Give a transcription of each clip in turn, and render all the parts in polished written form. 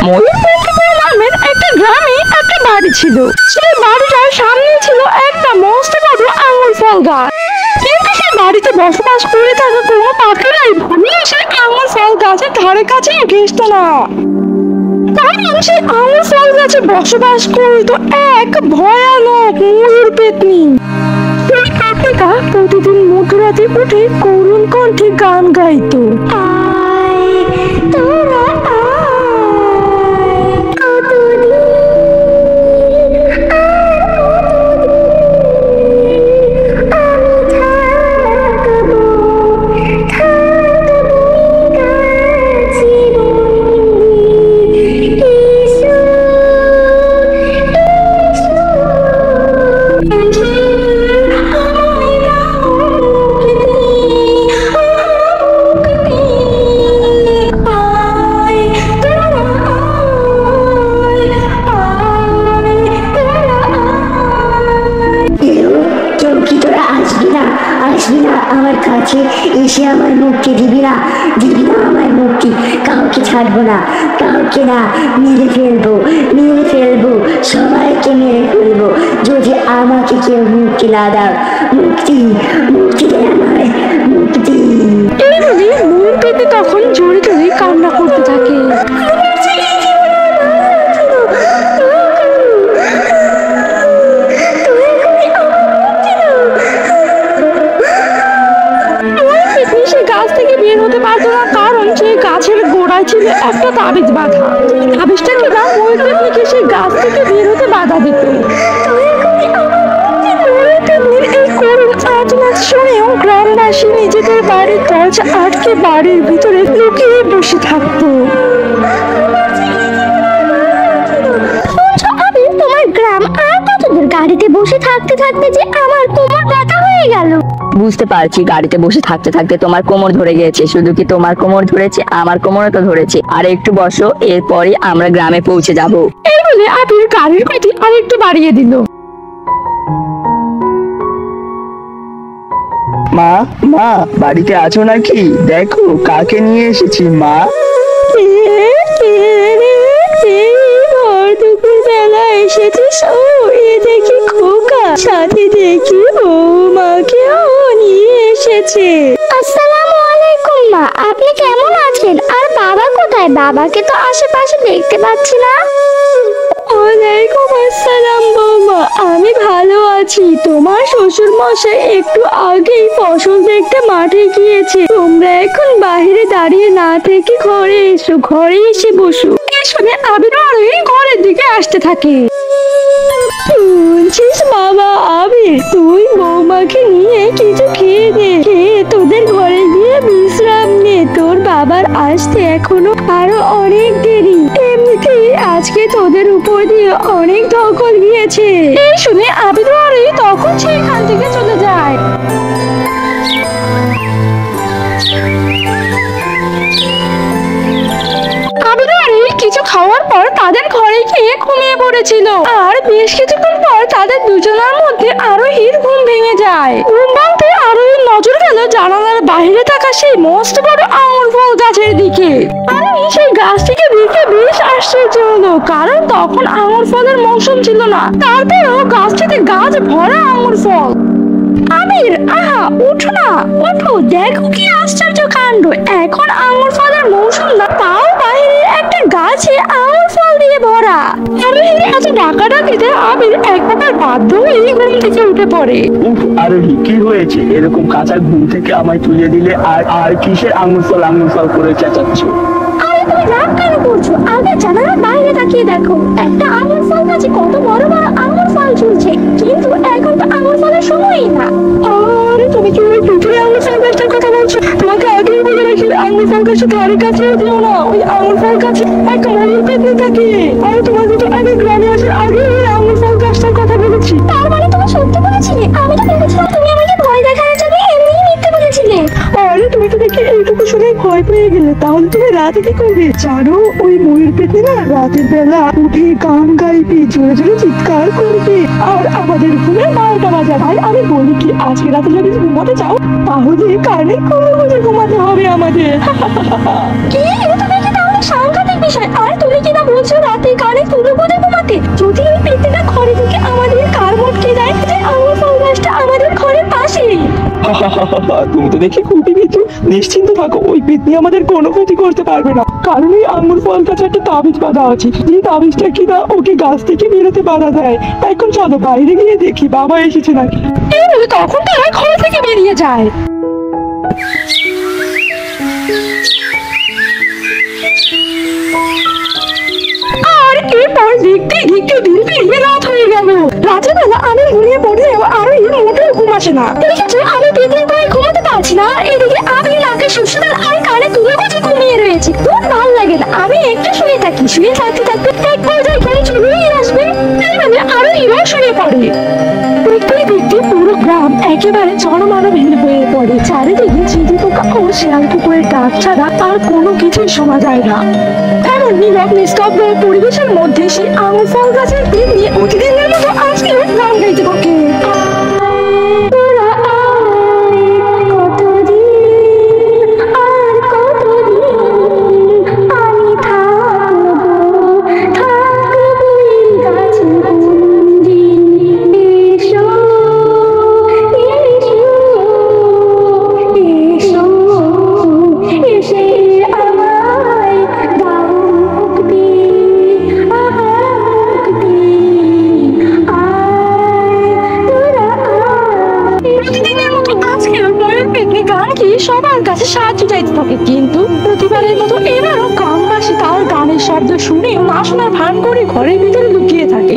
ময়ূরপেটনি নামের একটা গ্রামে একটা বাড়ি ছিল। সেই বাড়িটার সামনে ছিল একটা মস্ত বড় আঙুর ফল গাছ। কিন্তু সেই বাড়িতে বসবাস করে থাকা কোনো পাখিরাই ভুলে সেই আঙুর ফল গাছের ধারে কাছে ঘেঁষত না। কারণ সেই আঙুর ফল গাছে বসবাস করত এক ভয়ানক ময়ূরপেটনি। সেই পাখিটা প্রতিদিন মধ্যরাতে উঠে করুণ কণ্ঠে গান গাইতো। আমার কাছে এসে আমার মুক্তি দিবি না আমার মুক্তি। কাউকে ছাড়বো না, কাউকে না, মেরে ফেলবো, সবাইকে মেরে ফেলবো যদি আমাকে কেউ মুক্তি না দাও। মুক্তি দে আমায়, মুক্তি। এইভাবে ময়ূরপেটনি তখন জোরে জোরে কান্না করতে থাকে। কারণ সেই গাছের গোড়ায় ছিল একটা তাবিজ বাঁধা। তাবিজটা কিনা ময়ূরপেটনিকে সেই গাছ থেকে বের হতে বাধা দিত। ময়ূরপেটনির এই করুণ আর্তনাদ শুনেও গ্রামবাসী নিজেদের বাড়ির দরজা আটকে বাড়ির ভিতরে লুকিয়ে বসে থাকতো। আমি তোমার গ্রাম আর কতদূর? গাড়িতে বসে থাকতে থাকতে যে আমার কোমর ব্যথা হয়ে গেল। বুঝতে পারছি, গাড়িতে বসে থাকতে থাকতে তোমার কোমর ধরে গেছে। শুধু কি তোমার কোমর ধরেছে, আমার কোমরও তো ধরেছে। আর একটু বসো, এরপরই আমরা গ্রামে পৌঁছে যাব। এই বলে আবির গাড়ির গতি আরেকটু বাড়িয়ে দিল। মা, বাড়িতে আছো নাকি? দেখো কাকে নিয়ে এসেছি মা। দুপুর বেলা এসেছিস? ও এ দেখি খোকা, সাথে দেখি বৌমাকেও নিয়ে এসেছে। আসসালামু আলাইকুম মা, আপনি কেমন আছেন? আর বাবা কোথায়? বাবাকে তো আশেপাশে দেখতে পাচ্ছি না। ওয়ালাইকুম আসসালাম বৌমা, আমি ভালো আছি। তোমার শ্বশুর মশাই একটু আগেই ফসল দেখতে মাঠে গিয়েছে। তোমরা এখন বাইরে দাঁড়িয়ে না থেকে ঘরে এসো, ঘরে এসে বসো। এই শুনে আবির আরোহী ঘরের দিকে আসতে থাকে। শুনছিস বাবা আবির, তুই বৌমাকে নিয়ে কিছু খেয়ে নে, খেয়ে তোদের ঘরে গিয়ে বিশ্রাম নে। তোর বাবার আসতে এখনো আরো অনেক দেরি। এমনিতেই আজকে তোদের উপর দিয়ে অনেক ধকল গিয়েছে। এই শুনে আবির আরোহী তখন সেখান থেকে চলে যায়। কিছু খাওয়ার পর তাদের ঘরে গিয়ে ঘুমিয়ে পড়েছিল। আর বেশ কিছুক্ষণ পর তাদের দুজনের মধ্যে আরোহীর ঘুম ভেঙে যায়। ঘুম ভাঙতে আরোহীর নজর গেল জানালার বাইরে থাকা সেই মস্ত বড় আঙুর ফল গাছের দিকে। আরোহী সেই গাছটিকে দেখে বেশ আশ্চর্য হলো, কারণ তখন আঙুর ফলের মৌসুম ছিল না। তারপরেও গাছটিতে গাছ ভরা আঙুর ফল। আবির, আহা উঠো না, উঠো, দেখো কি আশ্চর্য কাণ্ড। এখন আঙুর ফলের মৌসুম না, তাও বাইরে একটা গাছে আঙুর ফল দিয়ে ভরা। আরোহীর এত ডাকাডাকিতে আবির এক প্রকার বাধ্য হয়ে ঘুম থেকে উঠে পড়ে। উফ আরোহী, কি হয়েছে? এরকম কাঁচা ঘুম থেকে আমায় তুলে দিলে আর কিসের আঙুর ফল করে চেঁচাচ্ছ? আরে তুমি রাগ কেন করছো? আগে জানালার বাইরে তাকিয়ে দেখো, একটা আঙুর ফল গাছে কত বড় বড় আঙুর ফল ঝুলছে। কিন্তু এখন তো আঙুর ফলের সময়ই না। আরে তুমি কি ওই পৃথিবী আঙুর ফল গাছটার কথা বলছো? তোমাকে আগেই বলে রাখি, আঙুর ফল গাছের ধারে কাছে দিও না। ওই আঙুর ফল গাছে একটা ময়ূরপেটনি থাকে। আর তোমাকে তো আগে গ্রামে আসার আগে ওই আঙুর ফল গাছটার কথা বলেছি। তার মানে তুমি সত্যি বলেছিলে? আমি তো ভেবেছিলাম তুমি আমাকে ভয় দেখানোর জন্য এমনি মিথ্যে বলেছিলে। আরে তুমি তো দেখি এইটুকু শুনে ভয় পেয়ে গেলে, তাহলে তুমি রাতে কি করবে জানো? ওই ময়ূরপেটনি না রাতের বেলা উঠে গান গাইবে, জোরে জোরে চিৎকার করবে, আর আমাদের ঘুমে 12টা বাজে। ভাই আমি বলি কি, আজকে রাতে যদি ঘুমাতে চাও তাহলে কানে খুলে বুঝে ঘুমাতে হবে আমাদের। কি? এটা দেখি তাহলে সাংঘাতিক বিষয়। আর তুমি কি না বলছো তুলো কোথায় ঘুমাতে? যদি এই পেতনিটা ঘরে ঢুকে আমাদের কার মটকে দেয় যে আঙুর ফল গাছটা আমাদের ঘরের পাশেই। তুমি তো দেখি খুবই ভীতু। নিশ্চিন্ত থাকো, ওই পেতনি আমাদের কোনো ক্ষতি করতে পারবে না, কারণ এই আঙুর ফল গাছে একটা তাবিজ বাঁধা আছে, যে তাবিজটা কিনা ওকে গাছ থেকে বেরোতে বাধা দেয়। এখন চলো বাইরে গিয়ে দেখি বাবা এসেছে নাকি। এই বলে তখন তারা ঘর থেকে বেরিয়ে যায়। আর এরপর দেখতে দেখতে দিন পেরিয়ে রাত হয়ে গেল। রাতের বেলা আমি ঘুমিয়ে পড়লেও আর মোটেও ঘুম আসে না। দেখেছো, আমি পেটের ভয়ে ঘুমাতে পারছি না, এদিকে আমি নাকে সুসুদার আর কানে তুলে গুজে ঘুমিয়ে রয়েছি। খুব ভালো লাগে না, আমি একটু শুয়ে থাকি। শুয়ে থাকতে থাকতে এক পর্যায়ে ঘরে চলেই আসবে। এইভাবে আরো এবার শুয়ে পড়ে। দেখতে দেখতে পুরো গ্রাম একেবারে জনমানবহীন হয়ে পড়ে। চারিদিকে চিঠি পোকা ও শিয়াল কুকুরের ডাক ছাড়া আর কোনো কিছুই শোনা যায় না। এমন নীরব নিস্তব্ধ পরিবেশের মধ্যে সেই আঙুর ফল গাছের দিন নিয়ে প্রতিদিনের মতো আজকেও গান গাইতে থাকে। সবার কাছে সাহায্য চাইতে থাকে, কিন্তু প্রতিবারের মতো এবারও গ্রামবাসী তার গানের শব্দ শুনেও না শোনার ভান করে ঘরের ভিতরে লুকিয়ে থাকে।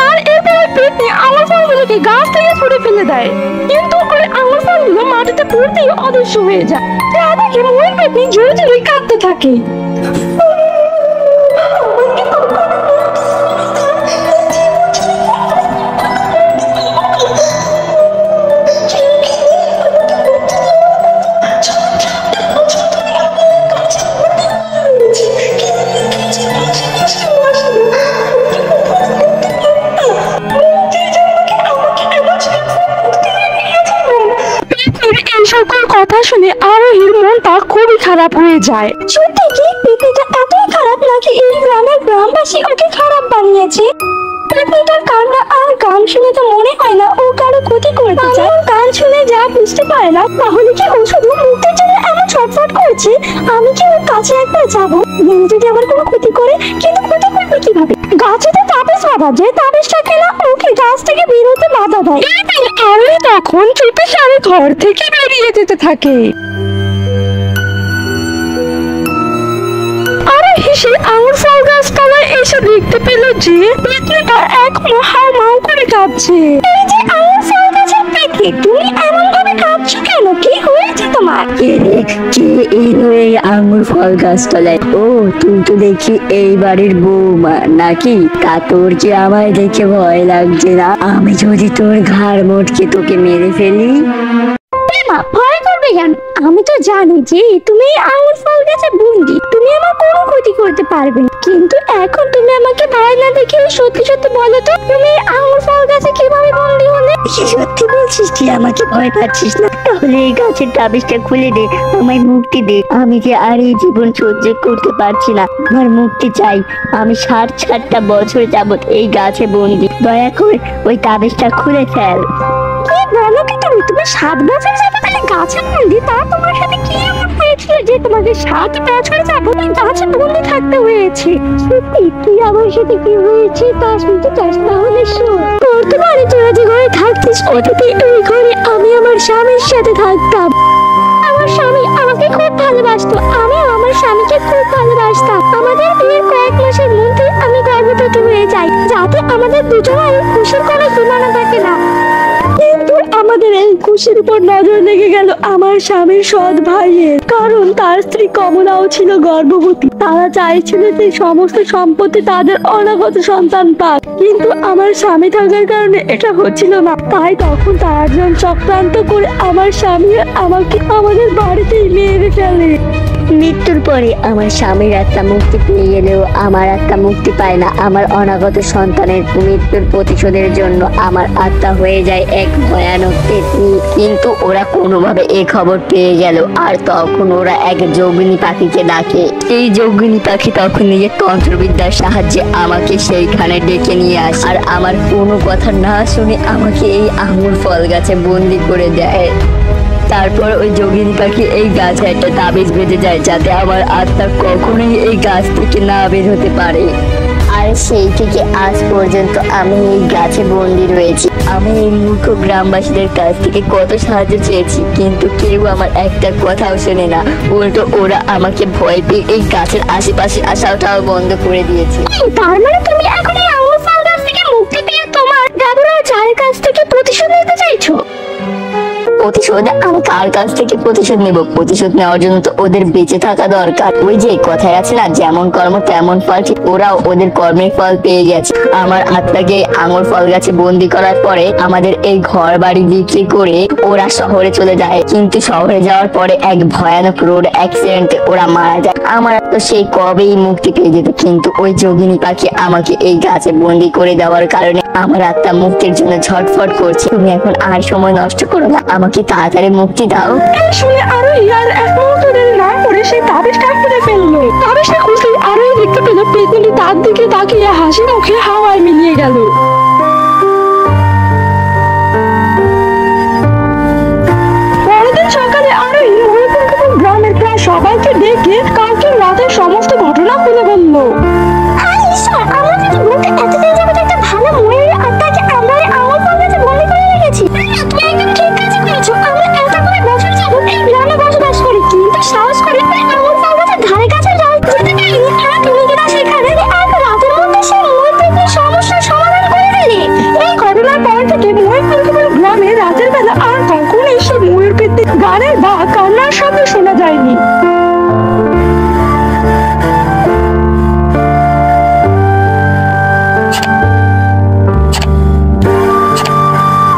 আর এরপর পেতনি আঙুর ফলগুলোকে গাছ থেকে ছুঁড়ে ফেলে দেয়, কিন্তু ওই আঙুর ফলগুলো মাটিতে পড়তেই অদৃশ্য হয়ে যায়। যা দেখে ময়ূর পেতনি জোরে জোরে কাঁদতে থাকে। সকল কথা শুনে আরোহীর মনটা খুবই খারাপ হয়ে যায়। সত্যি কি পেতনিটা এতই খারাপ নাকি এই গ্রামের গ্রামবাসী ওকে খারাপ বানিয়েছে? পেতনিটার কান্না আর গান শুনে তো মনে হয় না ও কারো ক্ষতি করতে চায়। গান শুনে যা বুঝতে পারে না, তাহলে কি ও শুধু মুক্তির জন্য এমন ছটফট করছে? আমি কি ওর কাছে একবার যাবো, যদি আমার কোনো ক্ষতি করে? কিন্তু ক্ষতি করবে কিভাবে? গাছে তো তাবিজ বাঁধা, যে তাবিজটা কেনা ওকে গাছ থেকে বের হতে বাধা দেয়। আরোহী তখন চুপে সারে ঘর থেকে বেরিয়ে যেতে থাকে। আরোহী সেই আঙুর ফল গাছতলায় এসে দেখতে পেল যে পেতনিটা এখনো হাউ মাউ করে কাঁদছে। এই যে আঙুর ফল গাছের পেতনি, তুমি এমন ভাবে কাঁদছো কেন? কি হয়েছে তোমার? কে এলো এই আঙুর ফল গাছতলায়? ও, তুই তো দেখি এই বাড়ির বৌমা নাকি? তা তোর যে আমায় দেখে ভয় লাগছে না? আমি যদি তোর ঘাড় মোটকে তোকে মেরে ফেলি? মা, ভয় করবে কেন? আমি তো জানি যে তুমি আঙুর ফল গাছে বন্দি, তুমি আমার কোনো ক্ষতি করতে পারবে না। কিন্তু এখন তুমি আমাকে ভয় না দেখে সত্যি সত্যি বলো তো, তুমি আঙুর ফল গাছে কিভাবে বন্দি হলে? সত্যি বলছিস? তুই আমাকে ভয় পাচ্ছিস না? তাহলে এই গাছের তাবিজটা খুলে দে, আমায় মুক্তি দে। আমি যে আর এই জীবন সহ্য করতে পারছি না, আমার মুক্তি চাই। আমি 60 বছর যাবত এই গাছে বন্দি, দয়া করে ওই তাবিজটা খুলে ফেল। কি বলো কি তুমি? তুমি 7 বছর যাবত এই গাছে বন্দি? তা তোমার সাথে কি এমন হয়েছিল যে তোমাকে 7 বছর যাবত এই গাছে বন্দি থাকতে হয়েছে? সত্যি তুই আমার সাথে কি হয়েছে তা শুনতে চাস? তাহলে শোন। বর্তমানে তোরা যে ঘরে থাকতিস, অতীতে এই ঘরে আমি আমার স্বামীর সাথে থাকতাম। আমার স্বামী আমাকে খুব ভালোবাসতো, আমিও আমার স্বামীকে খুব ভালোবাসতাম। আমাদের বিয়ের কয়েক মাসের মধ্যে আমি গর্ভবতী হয়ে যাই, যাতে আমাদের দুজনের খুশির কোনো সীমানা থাকে না। কিন্তু আমাদের আমাদের এই খুশির উপর নজর লেগে গেল আমার স্বামীর সৎ ভাইয়ের, কারণ তার স্ত্রী কমলাও ছিল গর্ভবতী। তারা চাইছিল যে সমস্ত সম্পত্তি তাদের অনাগত সন্তান পাক, কিন্তু আমার স্বামী থাকার কারণে এটা হচ্ছিল না। তাই তখন তারা একজন চক্রান্ত করে আমার স্বামী আমাকে আমাদের বাড়িতেই মেরে ফেলে। মৃত্যুর পরে আমার স্বামীর আত্মা মুক্তি পেয়ে গেলেও আমার আত্মা মুক্তি পায় না। আমার অনাগত সন্তানের মৃত্যুর প্রতিশোধের জন্য আমার আত্মা হয়ে যায় এক ভয়ানক পেতনি। কিন্তু ওরা কোনোভাবে এই খবর পেয়ে গেল, আর তখন ওরা এক যোগিনী পাখিকে ডাকে। এই যোগিনী পাখি তখন নিজের তন্ত্রবিদ্যার সাহায্যে আমাকে সেইখানে ডেকে নিয়ে আসে, আর আমার কোনো কথা না শুনে আমাকে এই আঙুর ফল গাছে বন্দি করে দেয়। তারপর ওই যোগিনী পাখি এই গাছে একটা তাবিজ বেঁধে যায়, যাতে আমার আত্মা কখনোই এই গাছ থেকে না বের হতে পারে। আর সেই থেকে আজ পর্যন্ত আমি এই গাছে বন্দি রয়েছি। আমি এই মূর্খ গ্রামবাসীদের কাছ থেকে কত সাহায্য চেয়েছি, কিন্তু কেউ আমার একটা কথাও শোনে না। উল্টো ওরা আমাকে ভয় পেয়ে এই গাছের আশেপাশে আসাটাও বন্ধ করে দিয়েছে। তার মানে তুমি এখন এই আঙুর ফল গাছ থেকে মুক্তি পেয়ে তোমার দাদুরা চায়ের কাছ থেকে প্রতিশোধ নিতে চাইছো? প্রতিশোধ? আমি কার কাছ থেকে প্রতিশোধ নেব? প্রতিশোধ নেওয়ার জন্য তো ওদের বেঁচে থাকা দরকার। ওই যে কথায় আছে না, যেমন কর্ম তেমন ফল, ঠিক ওরাও ওদের কর্মের ফল পেয়ে গেছে। আমার আত্মাকে আঙুর ফল গাছে বন্দি করার পরে আমাদের এই ঘর বাড়ি বিক্রি করে ওরা শহরে চলে যায়। কিন্তু শহরে যাওয়ার পরে এক ভয়ানক রোড অ্যাক্সিডেন্টে ওরা মারা যায়। আমার তো সেই কবেই মুক্তি পেয়ে যেত, কিন্তু ওই যোগিনী পাখি আমাকে এই গাছে বন্দি করে দেওয়ার কারণে আমার আত্মা মুক্তির জন্য ছটফট করছে। তুমি এখন আর সময় নষ্ট করো না, আমাকে তাড়াতাড়ি মুক্তি দাও। শুনে আরোহী আর এক মুহূর্ত দেরি না করে সেই তাবিজটা খুলে ফেললো। তাবিজটা খুলতেই আরোহী দেখতে পেল পেতনি তার দিকে তাকিয়ে হাসি মুখে হাওয়ায় মিলিয়ে গেল।